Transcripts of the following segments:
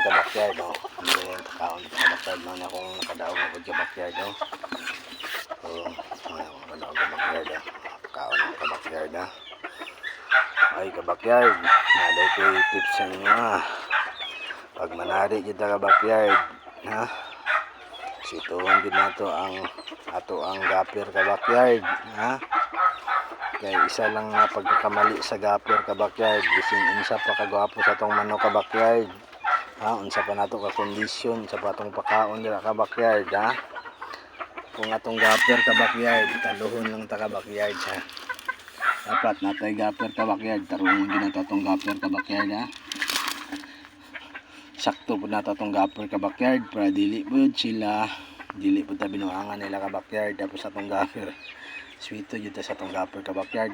kabakyard, oh. Hindi yung takaon sa kabakyard. Mga akong nakadaog na kabakyard, oh. So, mga akong nakadaog kabakyard, oh. Takaon ng kabakyard, ah. Ay, kabakyard. Naday ko yung tips sa inyo, ah. Pag manari kita kabakyard, ha? Situon din nato ang gapir kabakyard, ha? Kaya isa lang na pagkakamali sa gapir kabakyard, bisin unsa pa kagwapo sa tong manok kabakyard, ha? Unsa pa nato ka kondisyon, unsa pa tong pakaon dira kabakyard, ha? Kung atong gapir kabakyard, taluhon lang ta kabakyard, ha? Dapat natay gapir kabakyard, tarungon din nato atong gapir kabakyard, ha? Sakto po nato atong gapir kabakyard para dili po sila, dili po ta binuangan nila kabakyard. Tapos atong gapir sweeto jud sa atong gapir kabakyard.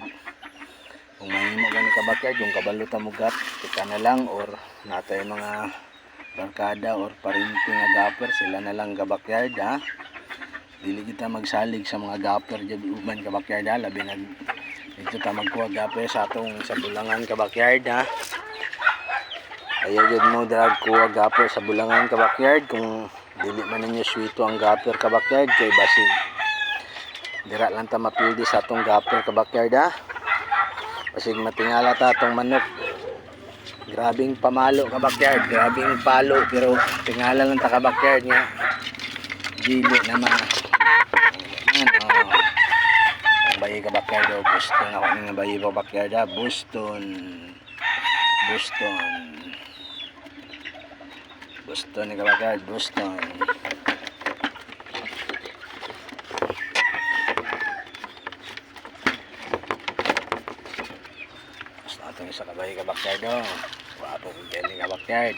Kung mahimo gani kabakyard, yung kabalo ta mugat kita na lang, or natay mga barkada or parinti nga gapir, sila na lang kabakyard, ha? Dili kita magsalig sa mga gapir jud uban kabakyard, ha? Labi nag dito ta magkuha gapir sa atong sa bulangan kabakyard, ha? Ayaw yun mo drag kuha gapir sa bulangan kabakyard kung dili man ninyo sweeto ang gapir kabakyard, kay basig dira lang ta mapildi sa atong gapir kabakyard, ha? Basig matingala ta atong manok, grabing pamalo kabakyard, grabing palo, pero tingala lang ta kabakyard nga dili na ma ang bayi kabakyard, o Boston ako nga bayi kabakyard, ha? Boston ni kabakyard, Boston. Tapos natin isa kabayi kabakyard, oh. Wapo kong jelly kabakyard.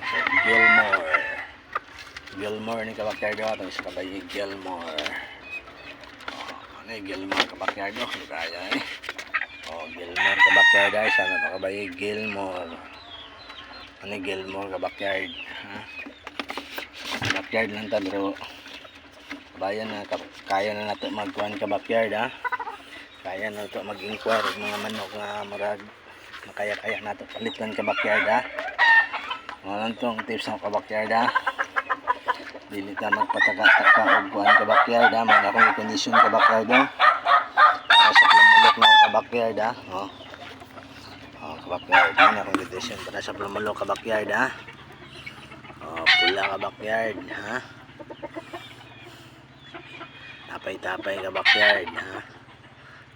So, Gilmore ni kabakyard, oh. Itong isa kabayi Gilmore. Oh, ano yung Gilmore kabakyard, oh. Hindi kaya, eh. Oh, Gilmore kabakyard, ay. Sana ito kabayi Gilmore. Ano Gilmore kabakyard, ha? Kabakyard lang ta, bro. Kabayan na, kaya na nato magkuhan kabakyard, ha? Kaya na nato mag-inquire mga manok nga marag makaya-kaya nato palitan kabakyard, ha? Mga lang tong tips ng kabakyard, ha? Dili ta magpataka-taka og kuhan kabakyard, ha? Mga akong kondisyon kabakyard, ha? Para sa plamulok na kabakyard, ha? Oh. Kabakyard, yun akong nutrition para sa plumulo kabakyard, ha? Pula kabakyard, ha? Tapay-tapay kabakyard, ha?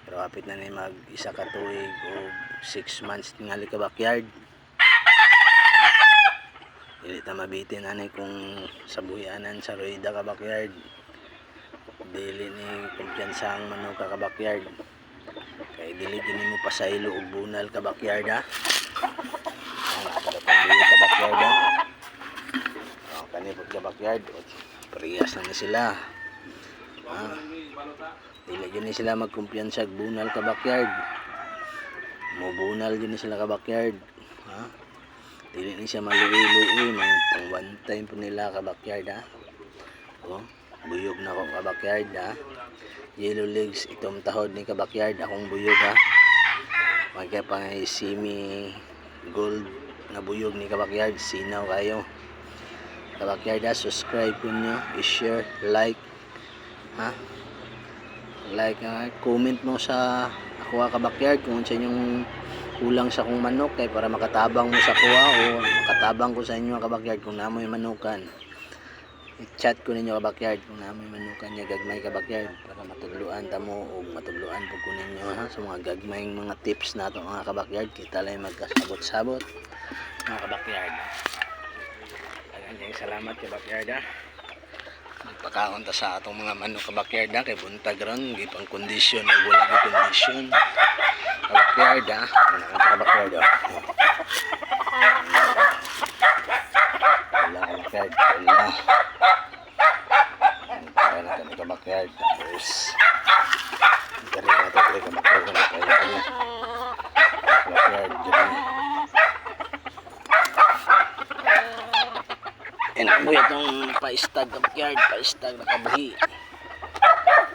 Pero kapit na ni mag isa ka tuig o 6 months tingali kabakyard. Dili ta mabitin ani kung sa buhianan sa ruida kabakyard. Dili ni kumpiyansa ang manok kabakyard. Kaya dili gini mo pasaylo og bunal kabakyard, ha? Nakapagpang buyo kabakyard, ha? Kanipot kabakyard, parehas na sila, ha? Dili gini sila magkumpiyansa og bunal kabakyard. Mubunal gini sila kabakyard, ha? Dili ni siya maluwi-luwi nang pang one time po nila kabakyard, ha? Oh, buyog na ko kabakyard, ha? Yellow legs itong tahod ni kabakyard, akong buyog, ha? Magkaya pang semi gold na buyog ni kabakyard, sinaw kayo kabakyard, ha? Subscribe ko nyo, i-share, like, ha? Like, comment mo sa ako kabakyard kung sa inyong kulang sa kong manok, kay para makatabang mo sa kuha o makatabang ko sa inyo kabakyard kung namoy manukan. I-chat ko ninyo kabakyard kung namoy manukan niya gagmay kabakyard para matudluan tamo o matudluan po ko ninyo, ha? So mga gagmayng mga tips nato mga kabakyard, kita lang magkasabot-sabot mga kabakyard. Maraming salamat kabakyard, ha? Magpakaon ta sa atong mga manok kabakyard, ha? Kay buntag ron gipang kondisyon o wala gi kondisyon kabakyard, ha? Ano kabakyard, ha? Wala kabakyard, wala. Kaya natin ito kabakyard. Tapos gari natin ito kabakyard. Kabakyard, gari. Enak mo itong paistag kabakyard. Paistag na kabuhi.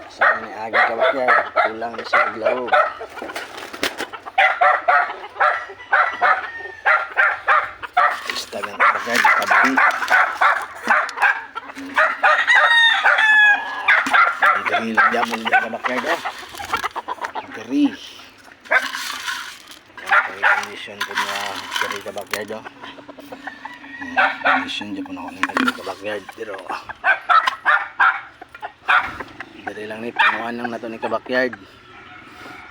Sa ni agi kabakyard. Kulang na siya aglaog. kabakyard, kabari. Ang gari lang dyan mo mga kabakyard, oh. Ang gari. Ang condition po niya, gari kabakyard, oh. Condition dyan po na ako ng kabakyard, pero gari lang ni, panguhan lang na to ni kabakyard.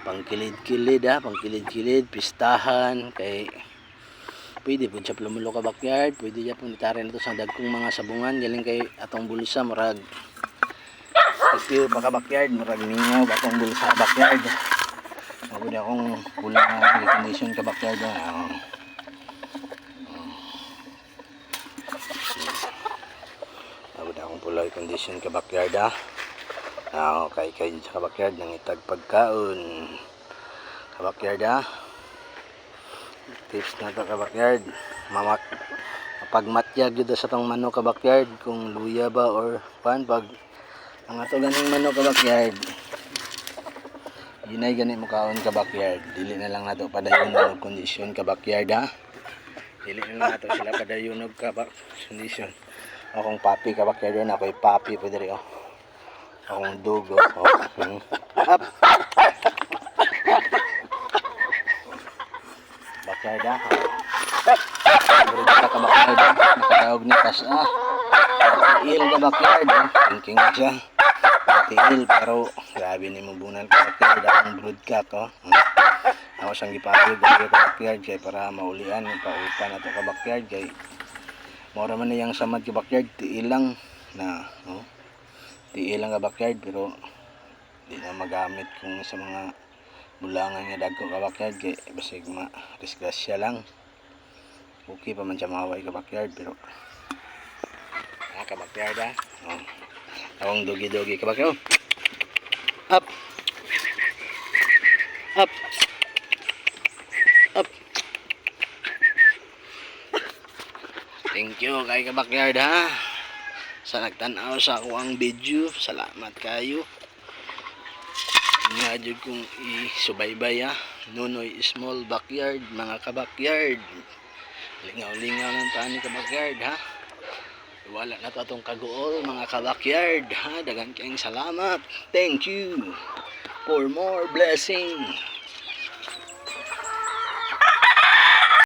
Pangkilid-kilid, ha, pangkilid-kilid, pistahan, kay pwede po siya plumulo ka backyard, pwede siya po nitarin ito sa dagkong mga sabungan, galing kay atong bulsa, marag itiyo pa ka backyard, marag ningaw, atong bulsa ka backyard. Pwede akong kulang na condition ka backyard. Pwede akong pulay condition ka backyard, ha. Kay sa backyard nang itag pagkaon ka backyard, ha. Tips na ito ka backyard, mapagmatyag yun sa itong manok ka backyard, kung luya ba or pan, pag ang ato ganing manok ka backyard, yun ay ganit mo kaon ka backyard, dili na lang nato padayon ng kondisyon ka backyard, ha. Dili na lang nato sila padayon ng kondisyon. Akong papi ka backyard yun, ako'y papi po diri, oh. Akong dugo, oh. Up! Backyard, ha. Backyard ka backyard, ha. Nakatawag ni Kas, ha. Tiil ka backyard, ha. Thinking siya. Tiil, pero grabe ni mo bunal ka backyard. Akong broodcock, oh. Ako siyang gipagod ka backyard kay para maulian, paupa na ito ka backyard kay mura man niyang samad ka backyard, tiil lang na, oh. Tiil lang ka backyard, pero di na magamit kung sa mga bulangan nga dagko ka backyard kay basig ma-disgrasya lang. Okay pa man siya maway ka backyard, pero ka backyard, ha. Oh. Akong dogi-dogi ka backyard. Up! Up! Up! Thank you kay ka backyard, ha. Sa nagtanaw sa ako ang video, salamat kayo. Nga dyan kong isubaybay, ha. Nunoy Small Backyard, mga kabakyard. Lingaw-lingaw ng tani kabakyard, ha. Wala na to atong kaguol, mga kabakyard, ha. Dagan kayong salamat. Thank you for more blessing.